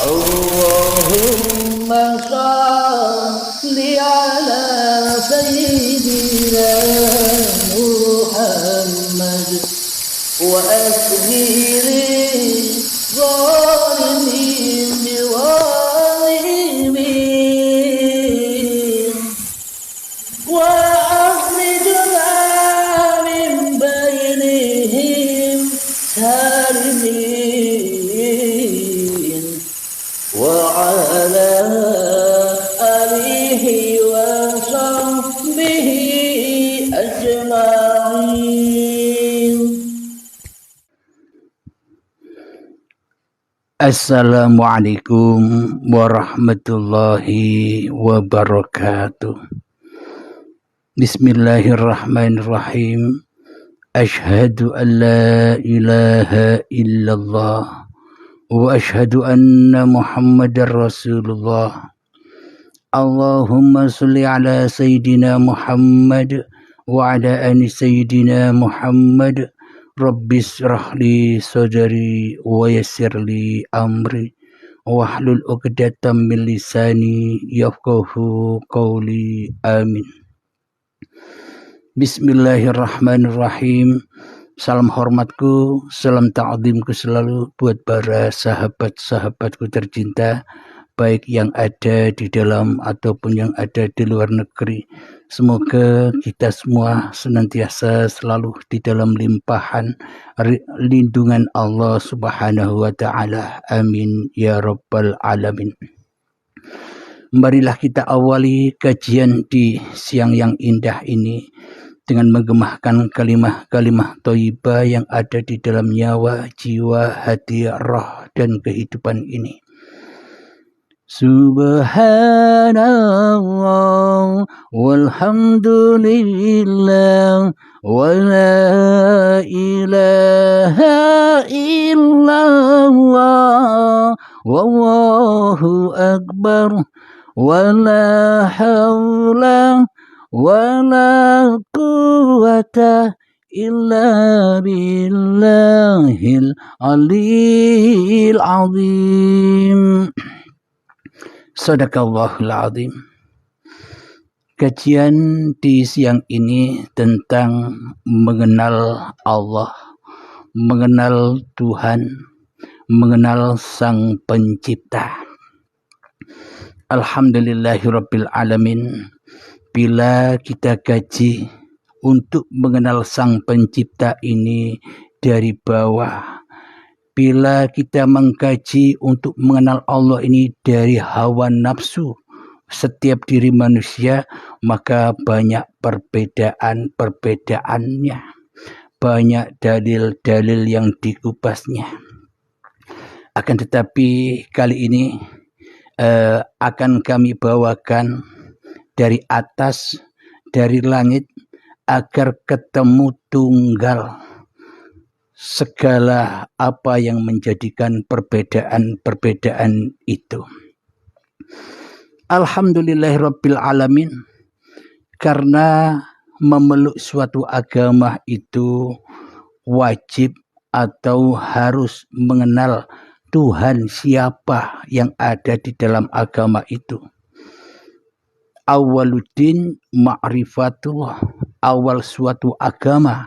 اللهم صل على سيدنا محمد وأسهل الظالمين بظالمين وأخرجنا من بينهم سالمين وعلى آله وصحبه أجمعين. Assalamualaikum warahmatullahi wabarakatuh. Bismillahirrahmanirrahim. Ashhadu an la ilaha illallah wa ashhadu anna Muhammadar Rasulullah. Allahumma salli ala Sayyidina Muhammad wa ala ali Sayyidina Muhammad. Rabbis rahli sadri wa yassirli amri wahlul 'uqdatam min lisani yafqahu qawli. Amin. Bismillahirrahmanirrahim. Salam hormatku, salam ta'zimku selalu buat para sahabat-sahabatku tercinta, baik yang ada di dalam ataupun yang ada di luar negeri. Semoga kita semua senantiasa selalu di dalam limpahan lindungan Allah Subhanahu wa Ta'ala. Amin ya Rabbal Alamin. Marilah kita awali kajian di siang yang indah ini dengan menggemahkan kalimah-kalimah thayyibah yang ada di dalam nyawa, jiwa, hati, roh, dan kehidupan ini. Subhanallah walhamdulillah wa la ilaha illallah wallahu akbar wa la hawla wa la quwwata illa billahil aliyil azim. Sadaqallahul azim. Kajian di siang ini tentang mengenal Allah, mengenal Tuhan, mengenal Sang Pencipta. Alhamdulillahirabbil alamin. Bila kita kaji untuk mengenal Sang Pencipta ini dari bawah, bila kita mengkaji untuk mengenal Allah ini dari hawa nafsu setiap diri manusia, maka banyak perbedaan-perbedaannya, banyak dalil-dalil yang dikupasnya. Akan tetapi kali ini akan kami bawakan dari atas, dari langit, agar ketemu tunggal segala apa yang menjadikan perbedaan-perbedaan itu. Alhamdulillahirabbil alamin, karena memeluk suatu agama itu wajib atau harus mengenal Tuhan siapa yang ada di dalam agama itu. Awaluddin ma'rifatullah, awal suatu agama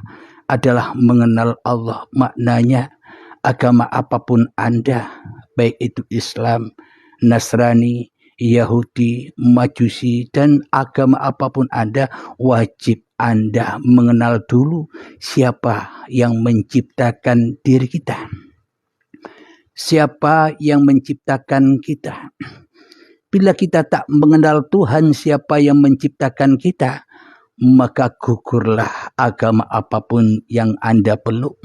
adalah mengenal Allah. Maknanya agama apapun Anda, baik itu Islam, Nasrani, Yahudi, Majusi, dan agama apapun Anda, wajib Anda mengenal dulu siapa yang menciptakan diri kita, siapa yang menciptakan kita. Bila kita tak mengenal Tuhan siapa yang menciptakan kita, maka gugurlah agama apapun yang Anda peluk,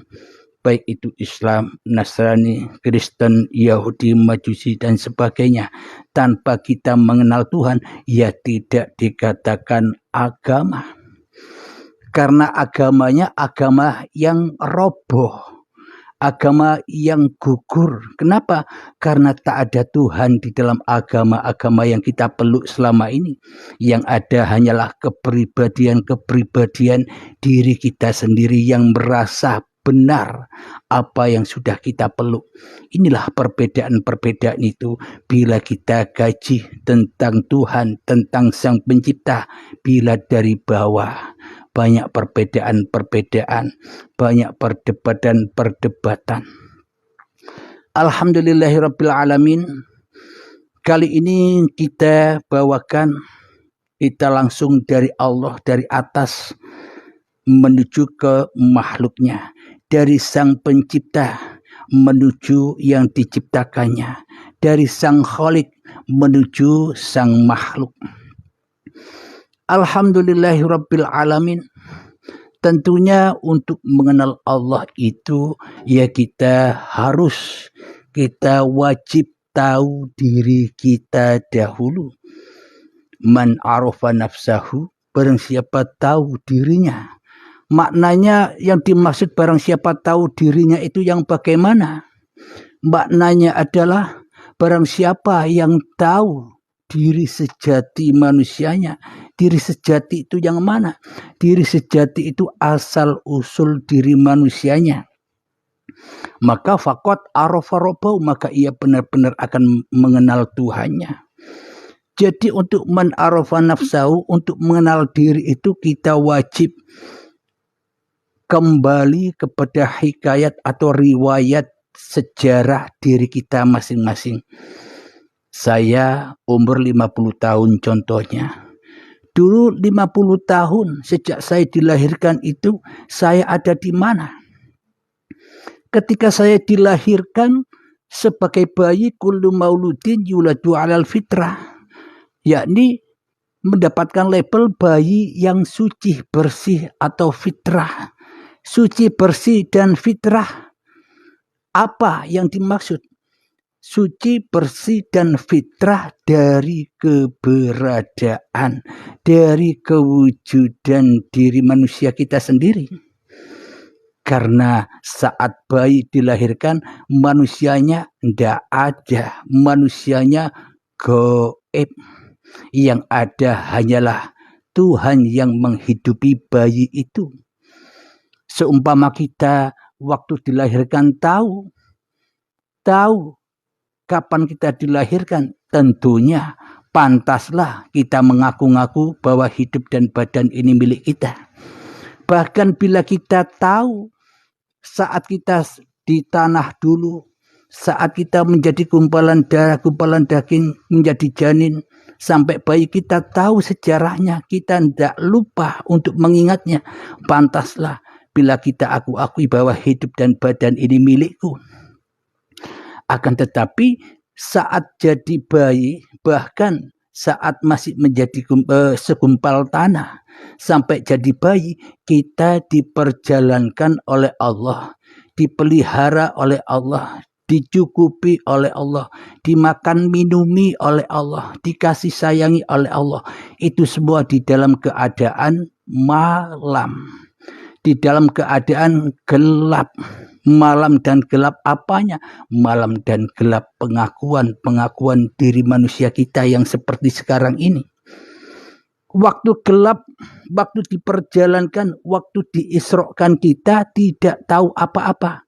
baik itu Islam, Nasrani, Kristen, Yahudi, Majusi, dan sebagainya. Tanpa kita mengenal Tuhan, ya tidak dikatakan agama. Karena agamanya agama yang roboh, agama yang gugur. Kenapa? Karena tak ada Tuhan di dalam agama-agama yang kita peluk selama ini. Yang ada hanyalah kepribadian-kepribadian diri kita sendiri yang merasa benar apa yang sudah kita peluk. Inilah perbedaan-perbedaan itu. Bila kita kaji tentang Tuhan, tentang Sang Pencipta, bila dari bawah banyak perbedaan-perbedaan, banyak perdebatan-perdebatan. Alhamdulillahirabbil alamin. Kali ini kita bawakan, kita langsung dari Allah, dari atas menuju ke makhluknya, dari Sang Pencipta menuju yang diciptakannya, dari Sang Khalik menuju Sang makhluk. Alhamdulillahirabbil alamin. Tentunya untuk mengenal Allah itu ya kita wajib tahu diri kita dahulu. Man arafa nafsahu, barang siapa tahu dirinya. Maknanya yang dimaksud barang siapa tahu dirinya itu yang bagaimana? Maknanya adalah barang siapa yang tahu diri sejati manusianya. Diri sejati itu yang mana? Diri sejati itu asal usul diri manusianya. Maka faqad arafa rabbahu, maka ia benar-benar akan mengenal Tuhannya. Jadi untuk man arafa nafsahu, untuk mengenal diri itu kita wajib kembali kepada hikayat atau riwayat sejarah diri kita masing-masing. Saya umur 50 tahun contohnya. Dulu 50 tahun sejak saya dilahirkan itu saya ada di mana? Ketika saya dilahirkan sebagai bayi, kullu mauludin yuladu 'alal fitrah, yakni mendapatkan label bayi yang suci, bersih atau fitrah. Suci, bersih dan fitrah. Apa yang dimaksud? Suci, bersih dan fitrah dari keberadaan, dari kewujudan diri manusia kita sendiri. Karena saat bayi dilahirkan, manusianya tidak ada, manusianya gaib. Yang ada hanyalah Tuhan yang menghidupi bayi itu. Seumpama kita waktu dilahirkan tahu kapan kita dilahirkan, tentunya pantaslah kita mengaku-ngaku bahwa hidup dan badan ini milik kita. Bahkan bila kita tahu saat kita di tanah dulu, saat kita menjadi gumpalan darah, gumpalan daging, menjadi janin, sampai bayi kita tahu sejarahnya, kita tidak lupa untuk mengingatnya. Pantaslah bila kita akui bahwa hidup dan badan ini milikku. Akan tetapi saat jadi bayi, bahkan saat masih menjadi segumpal tanah, sampai jadi bayi, kita diperjalankan oleh Allah, dipelihara oleh Allah, dicukupi oleh Allah, dimakan minumi oleh Allah, dikasih sayangi oleh Allah. Itu semua di dalam keadaan malam, di dalam keadaan gelap. Malam dan gelap apanya? Malam dan gelap pengakuan diri manusia kita yang seperti sekarang ini. Waktu gelap, waktu diperjalankan, waktu diisrokan, kita tidak tahu apa-apa.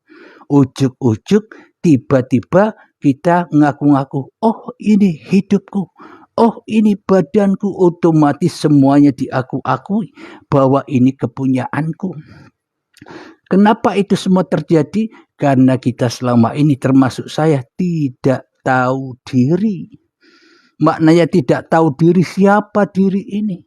Ujuk-ujuk tiba-tiba kita ngaku-ngaku, oh ini hidupku, oh ini badanku, otomatis semuanya diaku-akui bahwa ini kepunyaanku. Kenapa itu semua terjadi? Karena kita selama ini, termasuk saya, tidak tahu diri. Maknanya tidak tahu diri, siapa diri ini.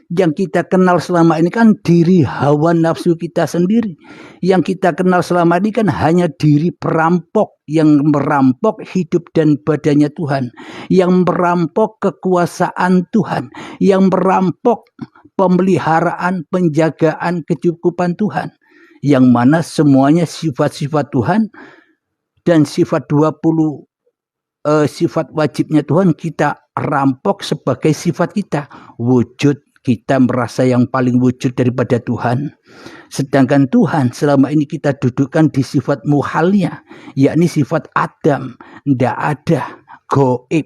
Yang kita kenal selama ini kan diri hawa nafsu kita sendiri. Yang kita kenal selama ini kan hanya diri perampok yang merampok hidup dan badannya Tuhan, yang merampok kekuasaan Tuhan, yang merampok pemeliharaan, penjagaan, kecukupan Tuhan. Yang mana semuanya sifat-sifat Tuhan dan sifat 20 sifat wajibnya Tuhan kita rampok sebagai sifat kita. Wujud, kita merasa yang paling wujud daripada Tuhan. Sedangkan Tuhan selama ini kita dudukkan di sifat muhalnya, yakni sifat Adam, tidak ada, gaib.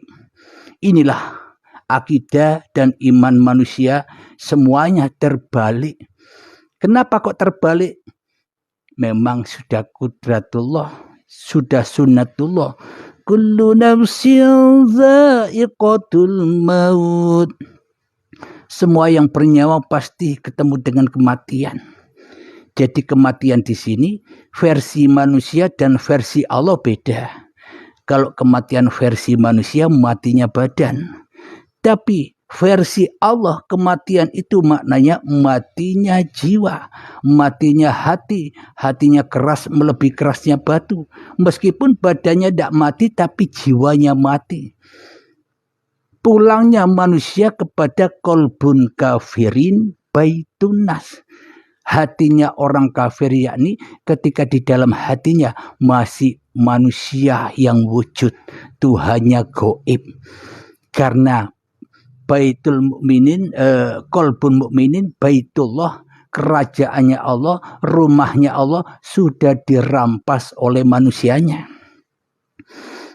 Inilah akidah dan iman manusia, semuanya terbalik. Kenapa kok terbalik? memang sudah kudratullah, sudah sunnatullah. Kullu nafsin dha'iqatul maut. Semua yang bernyawa pasti ketemu dengan kematian. Jadi kematian di sini versi manusia dan versi Allah beda. Kalau kematian versi manusia matinya badan. Tapi versi Allah kematian itu maknanya matinya jiwa, matinya hati, hatinya keras melebihi kerasnya batu. Meskipun badannya tidak mati tapi jiwanya mati. Pulangnya manusia kepada kolbun kafirin baitunas. Hatinya orang kafir, yakni ketika di dalam hatinya masih manusia yang wujud, Tuhannya gaib. Karena Baitul Mukminin, kolbun mukminin, Baitullah, kerajaannya Allah, rumahnya Allah sudah dirampas oleh manusianya.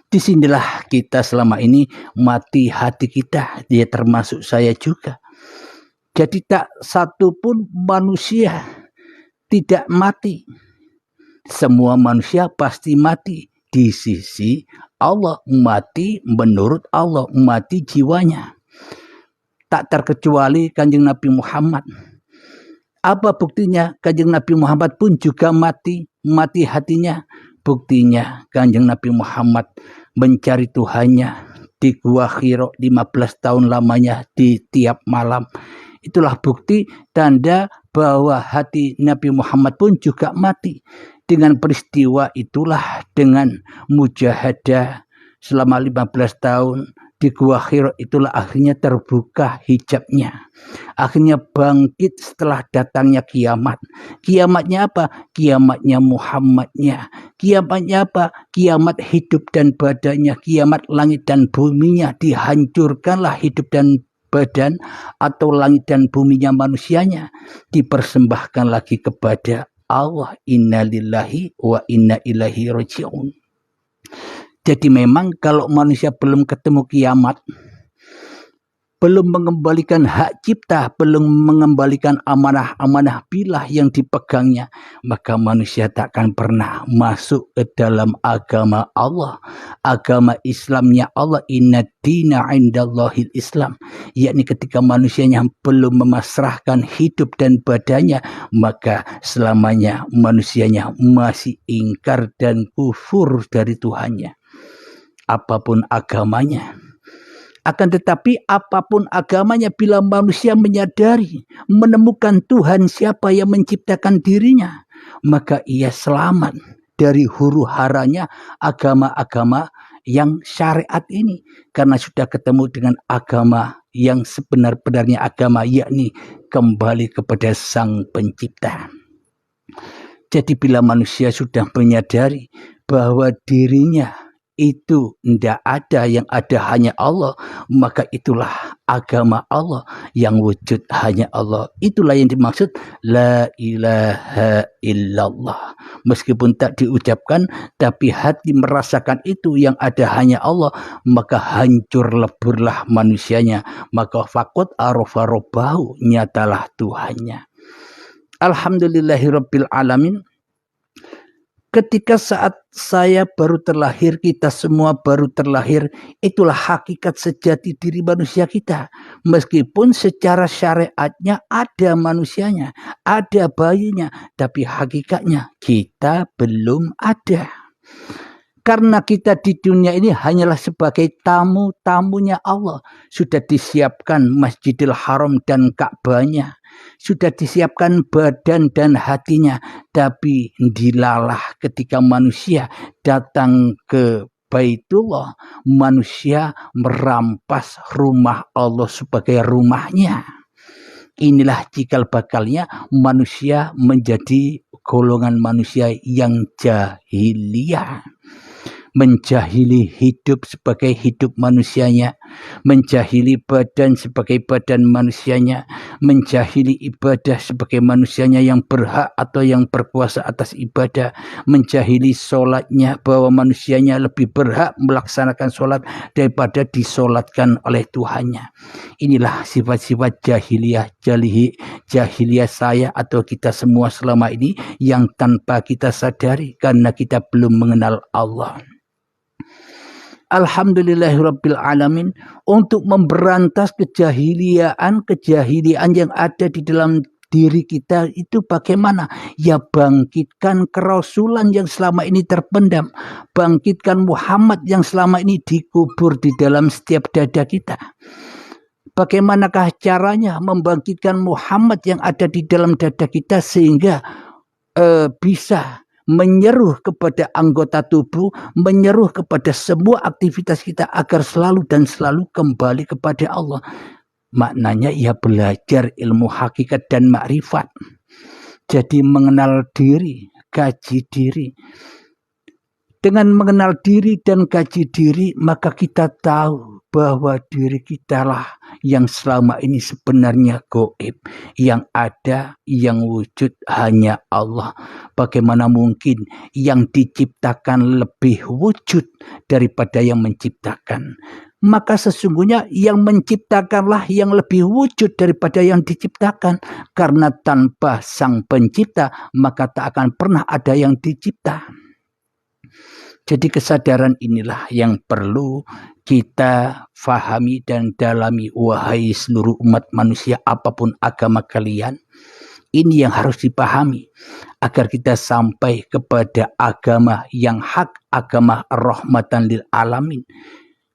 Disinilah kita selama ini mati hati kita, dia termasuk saya juga. Jadi tak satu pun manusia tidak mati. Semua manusia pasti mati di sisi Allah, mati menurut Allah, mati jiwanya. Tak terkecuali Kanjeng Nabi Muhammad. Apa buktinya? Kanjeng Nabi Muhammad pun juga mati hatinya. Buktinya Kanjeng Nabi Muhammad mencari Tuhannya di Gua Hira 15 tahun lamanya di tiap malam. Itulah bukti tanda bahwa hati Nabi Muhammad pun juga mati. Dengan peristiwa itulah, dengan mujahadah selama 15 tahun di Gua Hira, itulah akhirnya terbuka hijabnya. Akhirnya bangkit setelah datangnya kiamat. Kiamatnya apa? Kiamatnya Muhammadnya. Kiamatnya apa? Kiamat hidup dan badannya. Kiamat langit dan buminya. Dihancurkanlah hidup dan badan atau langit dan buminya manusianya. Dipersembahkan lagi kepada Allah. Inna lillahi wa inna ilaihi raji'un. Jadi memang kalau manusia belum ketemu kiamat, belum mengembalikan hak cipta, belum mengembalikan amanah-amanah bilah yang dipegangnya, maka manusia takkan pernah masuk ke dalam agama Allah, agama Islamnya Allah. Inna dina indallahil Islam, yakni ketika manusianya belum memasrahkan hidup dan badannya, maka selamanya manusianya masih ingkar dan kufur dari Tuhannya. Apapun agamanya. Akan tetapi apapun agamanya, bila manusia menyadari, menemukan Tuhan siapa yang menciptakan dirinya, maka ia selamat dari huru haranya agama-agama yang syariat ini. Karena sudah ketemu dengan agama yang sebenar-benarnya agama, yakni kembali kepada Sang Pencipta. Jadi bila manusia sudah menyadari bahwa dirinya itu tidak ada, yang ada hanya Allah, maka itulah agama Allah, yang wujud hanya Allah. Itulah yang dimaksud la ilaha illallah. Meskipun tak diucapkan, tapi hati merasakan itu, yang ada hanya Allah, maka hancur leburlah manusianya. Maka faqad arafa rabbahu, nyatalah Tuhannya. Alhamdulillahirabbil alamin. Ketika saat saya baru terlahir, kita semua baru terlahir, itulah hakikat sejati diri manusia kita. Meskipun secara syariatnya ada manusianya, ada bayinya, tapi hakikatnya kita belum ada. Karena kita di dunia ini hanyalah sebagai tamu-tamunya Allah. Sudah disiapkan Masjidil Haram dan Ka'bahnya. Sudah disiapkan badan dan hatinya. Tapi dilalah ketika manusia datang ke Baitullah, manusia merampas rumah Allah sebagai rumahnya. Inilah cikal bakalnya manusia menjadi golongan manusia yang jahiliyah. menjahili hidup sebagai hidup manusianya, menjahili badan sebagai badan manusianya, menjahili ibadah sebagai manusianya yang berhak atau yang berkuasa atas ibadah, menjahili sholatnya bahwa manusianya lebih berhak melaksanakan sholat daripada disolatkan oleh Tuhannya. Inilah sifat-sifat jahiliyah saya atau kita semua selama ini yang tanpa kita sadari karena kita belum mengenal Allah. Alhamdulillahirabbil alamin, untuk memberantas kejahiliaan yang ada di dalam diri kita itu bagaimana? Ya bangkitkan kerasulan yang selama ini terpendam, bangkitkan Muhammad yang selama ini dikubur di dalam setiap dada kita. Bagaimanakah caranya membangkitkan Muhammad yang ada di dalam dada kita sehingga bisa menyeruh kepada anggota tubuh, menyeruh kepada semua aktivitas kita agar selalu dan selalu kembali kepada Allah. Maknanya ia belajar ilmu hakikat dan makrifat. Jadi mengenal diri, kaji diri. Dengan mengenal diri dan kaji diri, maka kita tahu bahwa diri kita lah yang selama ini sebenarnya gaib. Yang ada, yang wujud hanya Allah. Bagaimana mungkin yang diciptakan lebih wujud daripada yang menciptakan? Maka sesungguhnya yang menciptakanlah yang lebih wujud daripada yang diciptakan. Karena tanpa sang pencipta, maka tak akan pernah ada yang dicipta. Jadi kesadaran inilah yang perlu kita fahami dan dalami, wahai seluruh umat manusia apapun agama kalian. Ini yang harus dipahami agar kita sampai kepada agama yang hak, agama rahmatan lil alamin.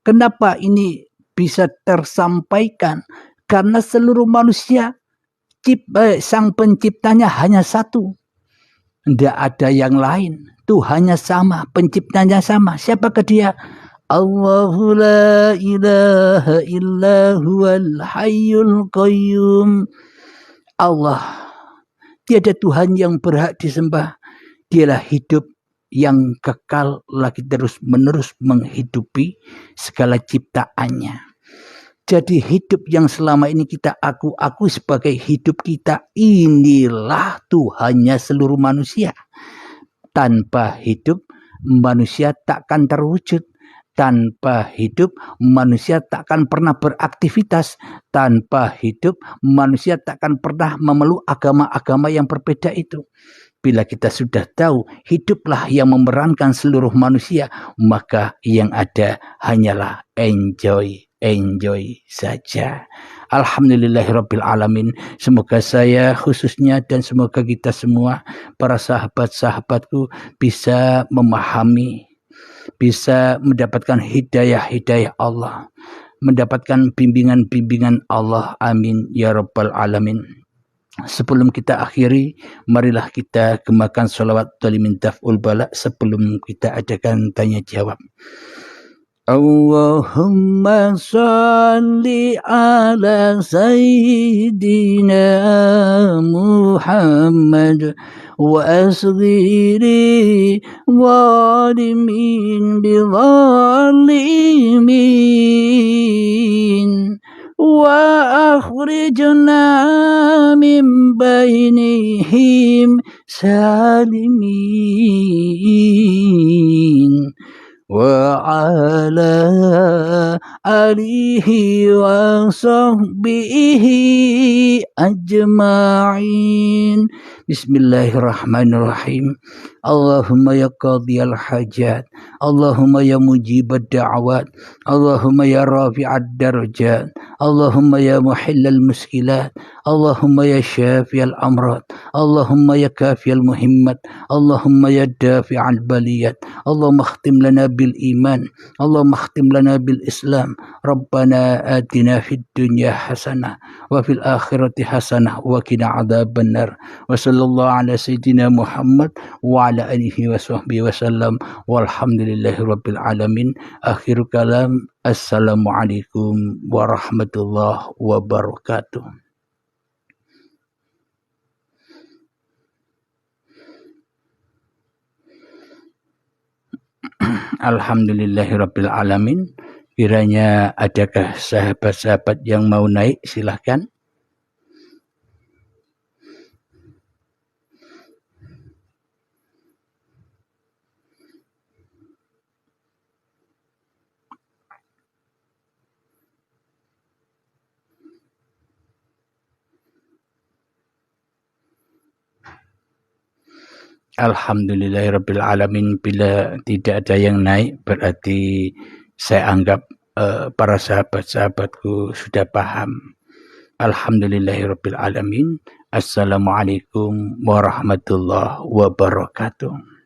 Kenapa ini bisa tersampaikan? Karena seluruh manusia sang penciptanya hanya satu. Tidak ada yang lain. Tuhannya sama, penciptanya sama. Siapakah dia? Allahu la ilaha illa huwal hayyul qayyum. Allah, tiada Tuhan yang berhak disembah. Dialah hidup yang kekal lagi terus menerus menghidupi segala ciptaannya. Jadi hidup yang selama ini kita aku sebagai hidup kita, inilah Tuhannya seluruh manusia. Tanpa hidup, manusia takkan terwujud. Tanpa hidup, manusia takkan pernah beraktivitas. Tanpa hidup, manusia takkan pernah memeluk agama-agama yang berbeda itu. Bila kita sudah tahu, hiduplah yang memerankan seluruh manusia, maka yang ada hanyalah enjoy saja. Alhamdulillahirabbil alamin. Semoga saya khususnya dan semoga kita semua para sahabat-sahabatku bisa memahami, bisa mendapatkan hidayah Allah, mendapatkan bimbingan Allah. Amin ya rabbal alamin. Sebelum kita akhiri, marilah kita gemakan sholawat talimin taf'ul bala sebelum kita adakan tanya jawab. Allahumma salli ala Sayyidina Muhammad wa asghiri zalimin bizalimin wa akhrijna min bainihim salimin wa ala alihi wa sahbihi ajma'in. Bismillahirrahmanirrahim. Allahumma ya qadiyal hajat, Allahumma ya mujibad da'awat, Allahumma ya rafi'ad darajat, Allahumma ya muhillal muskilat, Allahumma ya syafiyal amrat, Allahumma ya kafiyal muhimmat, Allahumma ya dafi'al baliyat, Allahumma khtim lana bil iman, Allahumma khtim lana bil islam. Rabbana atina fid dunya hasanah wa fil akhirati hasanah wa qina adzaban nar. Wa sallallahu ala sayyidina Muhammad wa ala alihi wa sahbihi wasallam walhamdulillahi rabbil alamin. Akhir kalam, assalamualaikum warahmatullahi wabarakatuh. Alhamdulillahirabbil alamin. Kiranya adakah sahabat-sahabat yang mau naik, silahkan. Alhamdulillahirabbil alamin. Bila tidak ada yang naik, berarti saya anggap para sahabat-sahabatku sudah paham. Alhamdulillahirabbil alamin. Assalamualaikum warahmatullahi wabarakatuh.